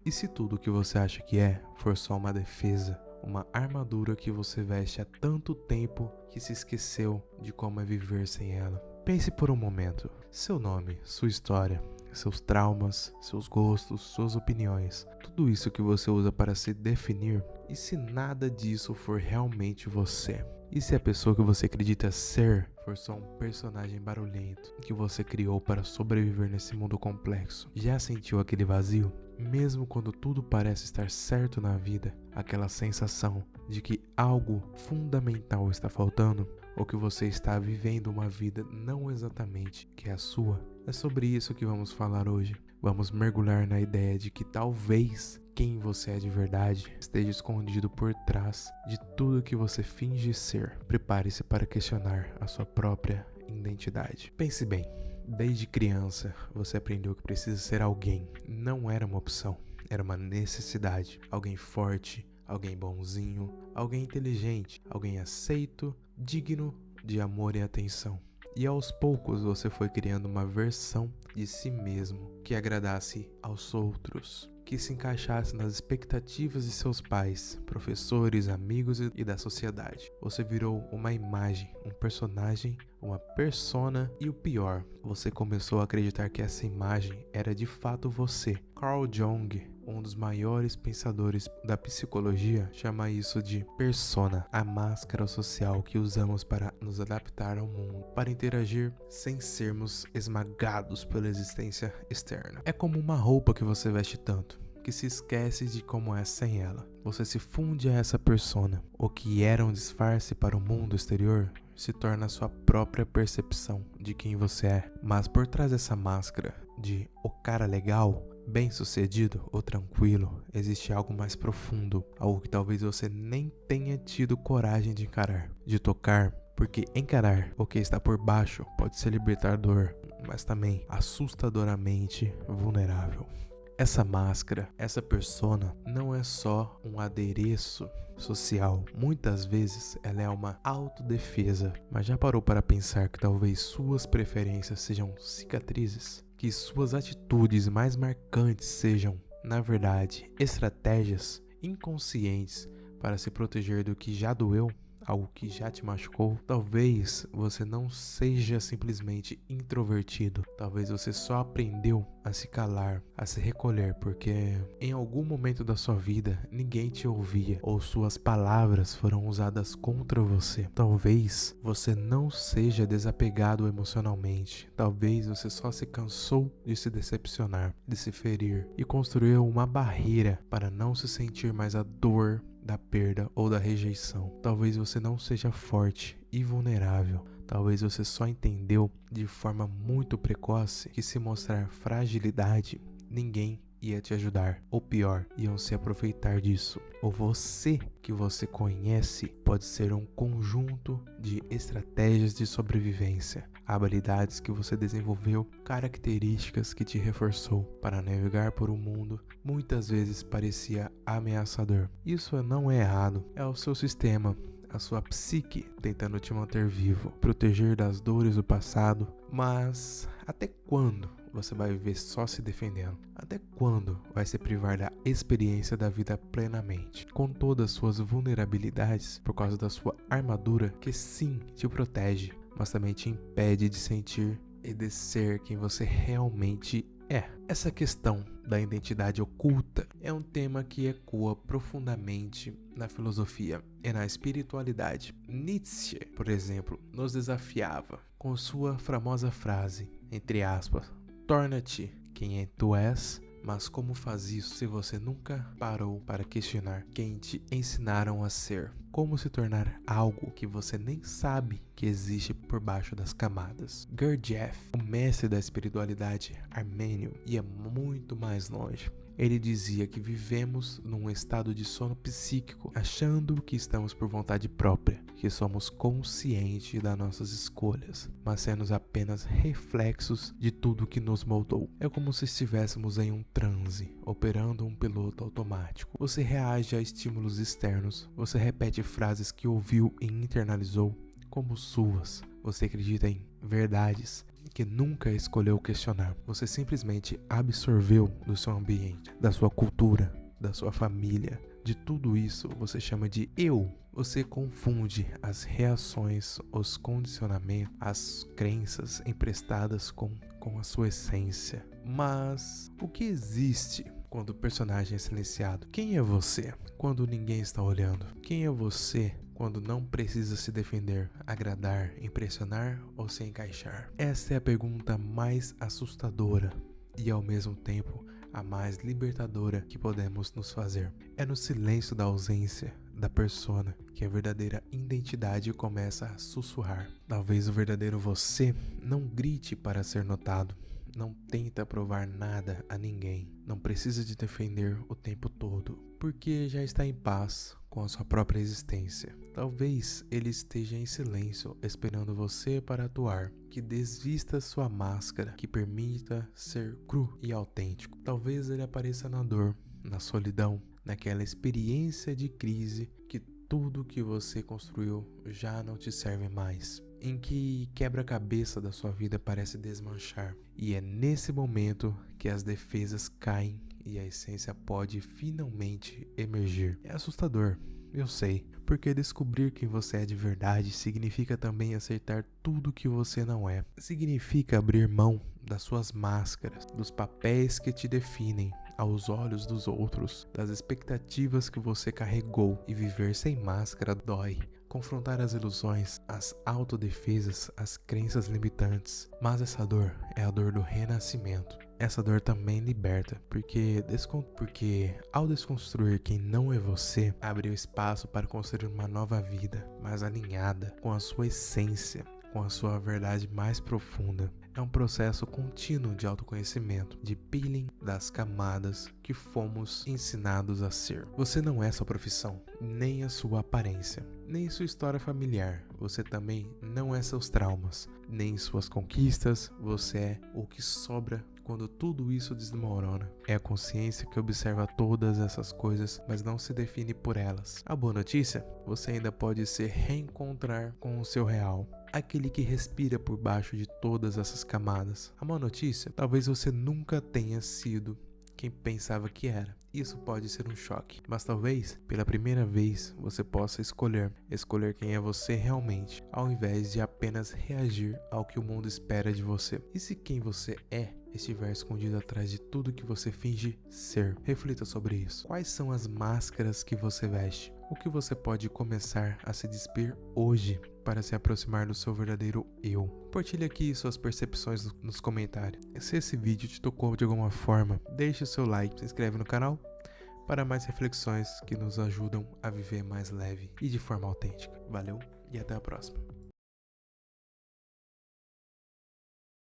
E se tudo que você acha que é for só uma defesa, uma armadura que você veste há tanto tempo que se esqueceu de como é viver sem ela? Pense por um momento. Seu nome, sua história, seus traumas, seus gostos, suas opiniões, tudo isso que você usa para se definir, e se nada disso for realmente você? E se a pessoa que você acredita ser for só um personagem barulhento que você criou para sobreviver nesse mundo complexo? Já sentiu aquele vazio? Mesmo quando tudo parece estar certo na vida, aquela sensação de que algo fundamental está faltando, ou que você está vivendo uma vida não exatamente que é a sua? É sobre isso que vamos falar hoje. Vamos mergulhar na ideia de que talvez quem você é de verdade esteja escondido por trás de tudo que você finge ser. Prepare-se para questionar a sua própria identidade. Pense bem, desde criança você aprendeu que precisa ser alguém. Não era uma opção, era uma necessidade. Alguém forte, alguém bonzinho, alguém inteligente, alguém aceito, digno de amor e atenção. E aos poucos você foi criando uma versão de si mesmo que agradasse aos outros, que se encaixasse nas expectativas de seus pais, professores, amigos e da sociedade. Você virou uma imagem, um personagem, uma persona, e o pior, você começou a acreditar que essa imagem era de fato você. Carl Jung, um dos maiores pensadores da psicologia, chama isso de persona, a máscara social que usamos para nos adaptar ao mundo, para interagir sem sermos esmagados pela existência externa. É como uma roupa que você veste tanto que se esquece de como é sem ela. Você se funde a essa persona. O que era um disfarce para o mundo exterior se torna a sua própria percepção de quem você é. Mas por trás dessa máscara de o cara legal, bem-sucedido ou tranquilo, existe algo mais profundo, algo que talvez você nem tenha tido coragem de encarar, de tocar, porque encarar o que está por baixo pode ser libertador, mas também assustadoramente vulnerável. Essa máscara, essa persona, não é só um adereço social. Muitas vezes ela é uma autodefesa. Mas já parou para pensar que talvez suas preferências sejam cicatrizes? Que suas atitudes mais marcantes sejam, na verdade, estratégias inconscientes para se proteger do que já doeu? Algo que já te machucou? Talvez você não seja simplesmente introvertido. Talvez você só aprendeu a se calar, a se recolher, porque em algum momento da sua vida ninguém te ouvia ou suas palavras foram usadas contra você. Talvez você não seja desapegado emocionalmente. Talvez você só se cansou de se decepcionar, de se ferir e construiu uma barreira para não se sentir mais a dor da perda ou da rejeição. Talvez você não seja forte e vulnerável. Talvez você só entendeu de forma muito precoce que se mostrar fragilidade, ninguém ia te ajudar. Ou pior, iam se aproveitar disso. Ou você que você conhece pode ser um conjunto de estratégias de sobrevivência, habilidades que você desenvolveu, características que te reforçou para navegar por um mundo muitas vezes parecia ameaçador. Isso não é errado, é o seu sistema, a sua psique tentando te manter vivo, proteger das dores do passado. Mas até quando você vai viver só se defendendo? Até quando vai se privar da experiência da vida plenamente, com todas as suas vulnerabilidades, por causa da sua armadura que sim te protege, mas também te impede de sentir e de ser quem você realmente é? Essa questão da identidade oculta é um tema que ecoa profundamente na filosofia e na espiritualidade. Nietzsche, por exemplo, nos desafiava com sua famosa frase, entre aspas, torna-te quem tu és, mas como faz isso se você nunca parou para questionar quem te ensinaram a ser? Como se tornar algo que você nem sabe que existe por baixo das camadas? Gurdjieff, o mestre da espiritualidade armênio, ia muito mais longe. Ele dizia que vivemos num estado de sono psíquico, achando que estamos por vontade própria, que somos conscientes das nossas escolhas, mas sendo apenas reflexos de tudo que nos moldou. É como se estivéssemos em um transe, operando um piloto automático. Você reage a estímulos externos, você repete frases que ouviu e internalizou como suas. Você acredita em verdades que nunca escolheu questionar. Você simplesmente absorveu do seu ambiente, da sua cultura, da sua família. De tudo isso você chama de eu. Você confunde as reações, os condicionamentos, as crenças emprestadas com a sua essência. Mas o que existe quando o personagem é silenciado? Quem é você quando ninguém está olhando? Quem é você quando não precisa se defender, agradar, impressionar ou se encaixar? Essa é a pergunta mais assustadora e ao mesmo tempo a mais libertadora que podemos nos fazer. É no silêncio da ausência da persona que a verdadeira identidade começa a sussurrar. Talvez o verdadeiro você não grite para ser notado, não tenta provar nada a ninguém, não precisa de defender o tempo todo, porque já está em paz com a sua própria existência. Talvez ele esteja em silêncio esperando você para atuar, que desvista sua máscara, que permita ser cru e autêntico. Talvez ele apareça na dor, na solidão, naquela experiência de crise que tudo que você construiu já não te serve mais, em que quebra-cabeça da sua vida parece desmanchar. E é nesse momento que as defesas caem e a essência pode finalmente emergir. É assustador, eu sei, porque descobrir quem você é de verdade significa também aceitar tudo que você não é. Significa abrir mão das suas máscaras, dos papéis que te definem aos olhos dos outros, das expectativas que você carregou, e viver sem máscara dói. Confrontar as ilusões, as autodefesas, as crenças limitantes. Mas essa dor é a dor do renascimento. Essa dor também liberta, porque ao desconstruir quem não é você, abre o espaço para construir uma nova vida, mais alinhada com a sua essência, com a sua verdade mais profunda. É um processo contínuo de autoconhecimento, de peeling das camadas que fomos ensinados a ser. Você não é sua profissão, nem a sua aparência, nem sua história familiar. Você também não é seus traumas, nem suas conquistas. Você é o que sobra quando tudo isso desmorona. É a consciência que observa todas essas coisas, mas não se define por elas. A boa notícia? Você ainda pode se reencontrar com o seu real, aquele que respira por baixo de todas essas camadas. A má notícia? Talvez você nunca tenha sido quem pensava que era. Isso pode ser um choque, mas talvez pela primeira vez você possa escolher quem é você realmente, ao invés de apenas reagir ao que o mundo espera de você. E se quem você é estiver escondido atrás de tudo que você finge ser? Reflita sobre isso. Quais são as máscaras que você veste? O que você pode começar a se despir hoje para se aproximar do seu verdadeiro eu? Compartilhe aqui suas percepções nos comentários. Se esse vídeo te tocou de alguma forma, deixe o seu like, se inscreve no canal para mais reflexões que nos ajudam a viver mais leve e de forma autêntica. Valeu e até a próxima.